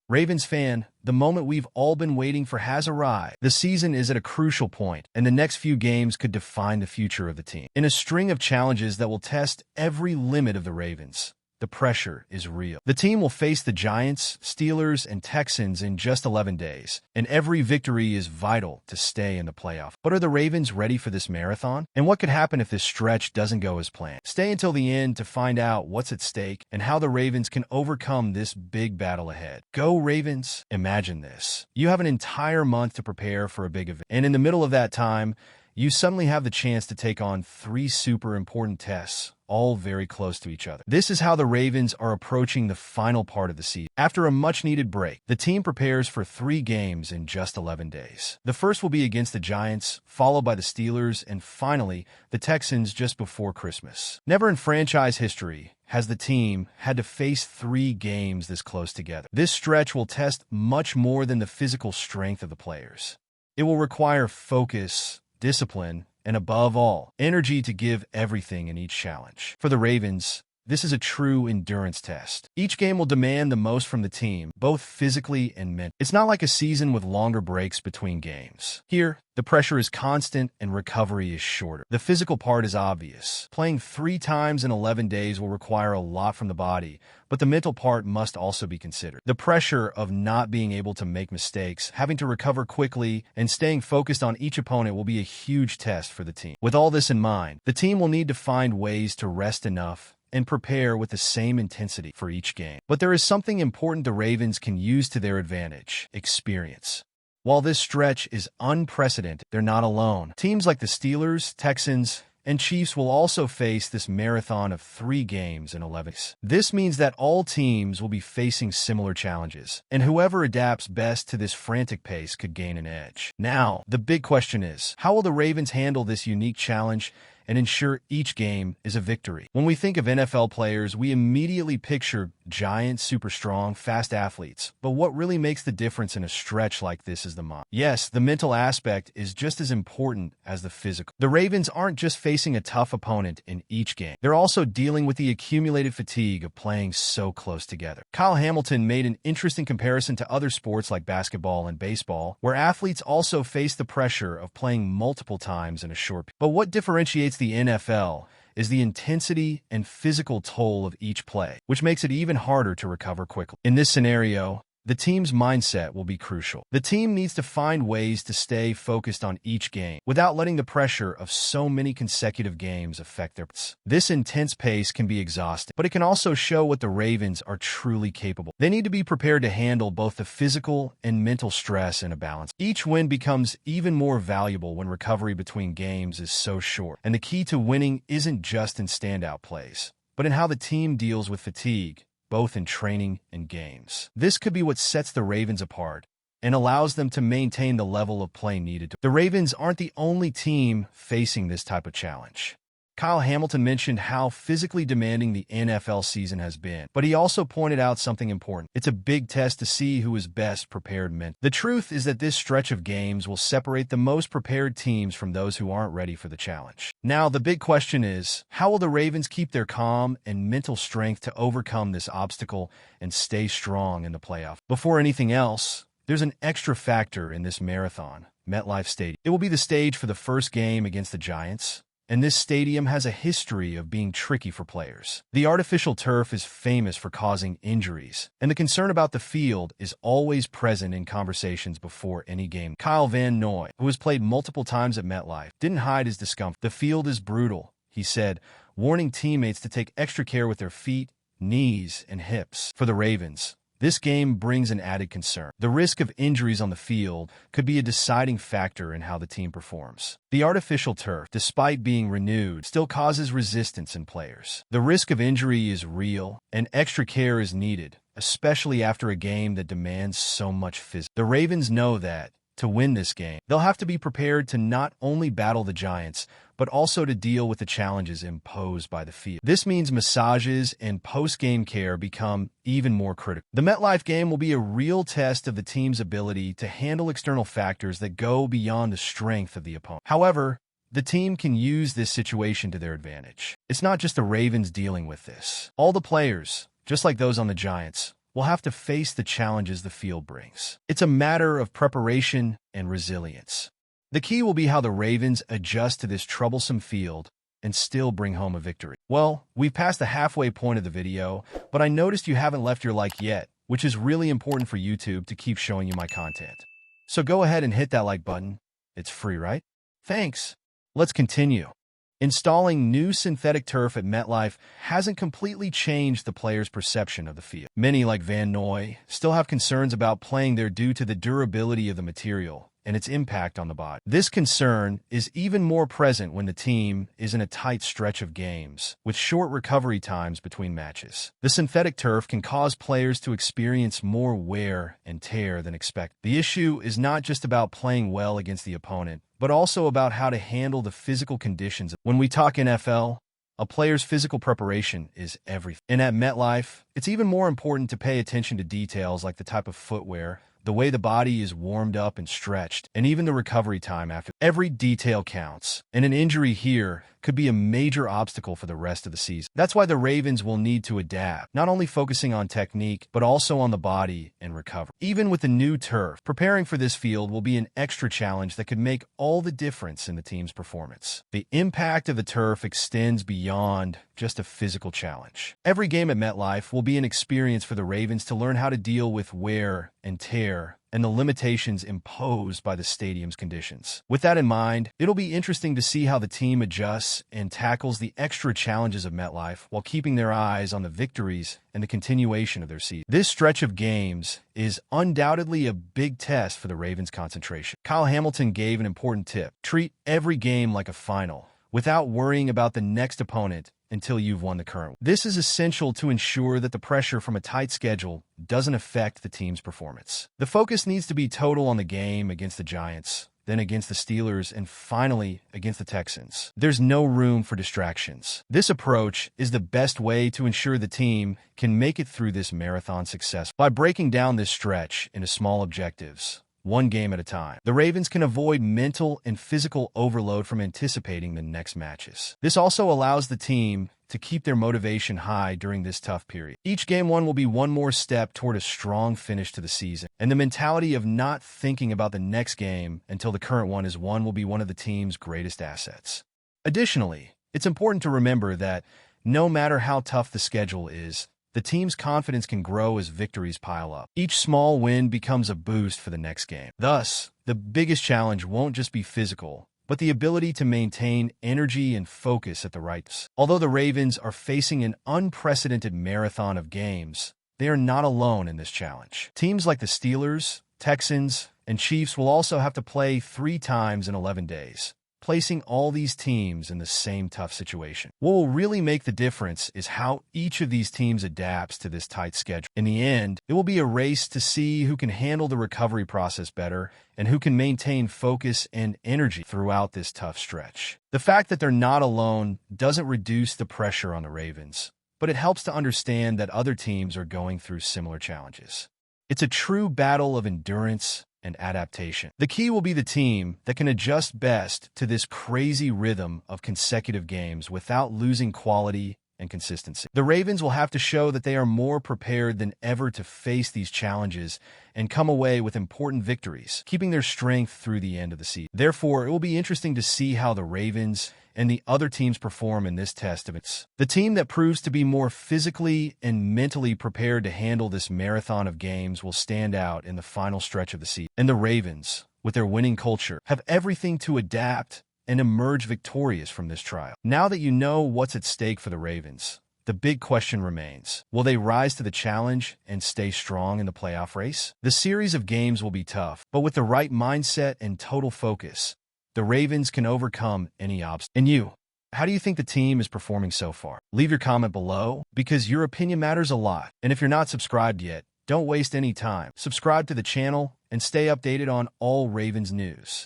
Ravens fan, the moment we've all been waiting for has arrived. The season is at a crucial point, and the next few games could define the future of the team. In a string of challenges that will test every limit of the Ravens, the pressure is real. The team will face the Giants, Steelers, and Texans in just 11 days, and every victory is vital to stay in the playoff. But are the Ravens ready for this marathon? And what could happen if this stretch doesn't go as planned? Stay until the end to find out what's at stake and how the Ravens can overcome this big battle ahead. Go Ravens! Imagine this. You have an entire month to prepare for a big event, and in the middle of that time, you suddenly have the chance to take on 3 super important tests, all very close to each other. This is how the Ravens are approaching the final part of the season. After a much-needed break, the team prepares for 3 games in just 11 days. The first will be against the Giants, followed by the Steelers, and finally, the Texans just before Christmas. Never in franchise history has the team had to face 3 games this close together. This stretch will test much more than the physical strength of the players. It will require focus, discipline, and above all, energy to give everything in each challenge. For the Ravens, this is a true endurance test. Each game will demand the most from the team, both physically and mentally. It's not like a season with longer breaks between games. Here, the pressure is constant and recovery is shorter. The physical part is obvious. Playing 3 times in 11 days will require a lot from the body, but the mental part must also be considered. The pressure of not being able to make mistakes, having to recover quickly, and staying focused on each opponent will be a huge test for the team. With all this in mind, the team will need to find ways to rest enough and prepare with the same intensity for each game. But there is something important the Ravens can use to their advantage: experience. While this stretch is unprecedented, they're not alone. Teams like the Steelers, Texans, and Chiefs will also face this marathon of 3 games in 11 days. This means that all teams will be facing similar challenges, and whoever adapts best to this frantic pace could gain an edge. Now, the big question is, how will the Ravens handle this unique challenge and ensure each game is a victory? When we think of NFL players, we immediately picture giant, super strong, fast athletes. But what really makes the difference in a stretch like this is the mind. Yes, the mental aspect is just as important as the physical. The Ravens aren't just facing a tough opponent in each game. They're also dealing with the accumulated fatigue of playing so close together. Kyle Hamilton made an interesting comparison to other sports like basketball and baseball, where athletes also face the pressure of playing multiple times in a short period. But what differentiates the NFL is the intensity and physical toll of each play, which makes it even harder to recover quickly. In this scenario, the team's mindset will be crucial. The team needs to find ways to stay focused on each game without letting the pressure of so many consecutive games affect their plans. This intense pace can be exhausting, but it can also show what the Ravens are truly capable. They need to be prepared to handle both the physical and mental stress in a balance. Each win becomes even more valuable when recovery between games is so short, and the key to winning isn't just in standout plays, but in how the team deals with fatigue, both in training and games. This could be what sets the Ravens apart and allows them to maintain the level of play needed. The Ravens aren't the only team facing this type of challenge. Kyle Hamilton mentioned how physically demanding the NFL season has been, but he also pointed out something important. It's a big test to see who is best prepared mentally. The truth is that this stretch of games will separate the most prepared teams from those who aren't ready for the challenge. Now, the big question is, how will the Ravens keep their calm and mental strength to overcome this obstacle and stay strong in the playoff? Before anything else, there's an extra factor in this marathon: MetLife Stadium. It will be the stage for the first game against the Giants, and this stadium has a history of being tricky for players. The artificial turf is famous for causing injuries, and the concern about the field is always present in conversations before any game. Kyle Van Noy, who has played multiple times at MetLife, didn't hide his discomfort. "The field is brutal," he said, warning teammates to take extra care with their feet, knees, and hips. For the Ravens, this game brings an added concern. The risk of injuries on the field could be a deciding factor in how the team performs. The artificial turf, despite being renewed, still causes resistance in players. The risk of injury is real, and extra care is needed, especially after a game that demands so much physical. The Ravens know that, to win this game, they'll have to be prepared to not only battle the Giants, but also to deal with the challenges imposed by the field. This means massages and post-game care become even more critical. The MetLife game will be a real test of the team's ability to handle external factors that go beyond the strength of the opponent. However, the team can use this situation to their advantage. It's not just the Ravens dealing with this. All the players, just like those on the Giants, will have to face the challenges the field brings. It's a matter of preparation and resilience. The key will be how the Ravens adjust to this troublesome field and still bring home a victory. Well, we've passed the halfway point of the video, but I noticed you haven't left your like yet, which is really important for YouTube to keep showing you my content. So go ahead and hit that like button. It's free, right? Thanks. Let's continue. Installing new synthetic turf at MetLife hasn't completely changed the players' perception of the field. Many, like Van Noy, still have concerns about playing there due to the durability of the material and its impact on the body. This concern is even more present when the team is in a tight stretch of games, with short recovery times between matches. The synthetic turf can cause players to experience more wear and tear than expected. The issue is not just about playing well against the opponent, but also about how to handle the physical conditions. When we talk NFL, a player's physical preparation is everything. And at MetLife, it's even more important to pay attention to details like the type of footwear, the way the body is warmed up and stretched, and even the recovery time after. Every detail counts, and an injury here could be a major obstacle for the rest of the season. That's why the Ravens will need to adapt, not only focusing on technique, but also on the body and recovery. Even with the new turf, preparing for this field will be an extra challenge that could make all the difference in the team's performance. The impact of the turf extends beyond just a physical challenge. Every game at MetLife will be an experience for the Ravens to learn how to deal with wear and tear and the limitations imposed by the stadium's conditions. With that in mind, it'll be interesting to see how the team adjusts and tackles the extra challenges of MetLife while keeping their eyes on the victories and the continuation of their season. This stretch of games is undoubtedly a big test for the Ravens' concentration. Kyle Hamilton gave an important tip: treat every game like a final, without worrying about the next opponent until you've won the current one. This is essential to ensure that the pressure from a tight schedule doesn't affect the team's performance. The focus needs to be total on the game against the Giants, then against the Steelers, and finally against the Texans. There's no room for distractions. This approach is the best way to ensure the team can make it through this marathon successfully. By breaking down this stretch into small objectives, one game at a time, the Ravens can avoid mental and physical overload from anticipating the next matches. This also allows the team to keep their motivation high during this tough period. Each game one will be one more step toward a strong finish to the season, and the mentality of not thinking about the next game until the current one is won will be one of the team's greatest assets. Additionally, it's important to remember that no matter how tough the schedule is, the team's confidence can grow as victories pile up. Each small win becomes a boost for the next game. Thus, the biggest challenge won't just be physical, but the ability to maintain energy and focus at the right time. Although the Ravens are facing an unprecedented marathon of games, they are not alone in this challenge. Teams like the Steelers, Texans, and Chiefs will also have to play 3 times in 11 days, placing all these teams in the same tough situation. What will really make the difference is how each of these teams adapts to this tight schedule. In the end, it will be a race to see who can handle the recovery process better and who can maintain focus and energy throughout this tough stretch. The fact that they're not alone doesn't reduce the pressure on the Ravens, but it helps to understand that other teams are going through similar challenges. It's a true battle of endurance and adaptation. The key will be the team that can adjust best to this crazy rhythm of consecutive games without losing quality and consistency. The Ravens will have to show that they are more prepared than ever to face these challenges and come away with important victories, keeping their strength through the end of the season. Therefore, it will be interesting to see how the Ravens and the other teams perform in this test of its. The team that proves to be more physically and mentally prepared to handle this marathon of games will stand out in the final stretch of the season. And the Ravens, with their winning culture, have everything to adapt and emerge victorious from this trial. Now that you know what's at stake for the Ravens, the big question remains: will they rise to the challenge and stay strong in the playoff race? The series of games will be tough, but with the right mindset and total focus, the Ravens can overcome any obstacle. And you, how do you think the team is performing so far? Leave your comment below, because your opinion matters a lot. And if you're not subscribed yet, don't waste any time. Subscribe to the channel and stay updated on all Ravens news.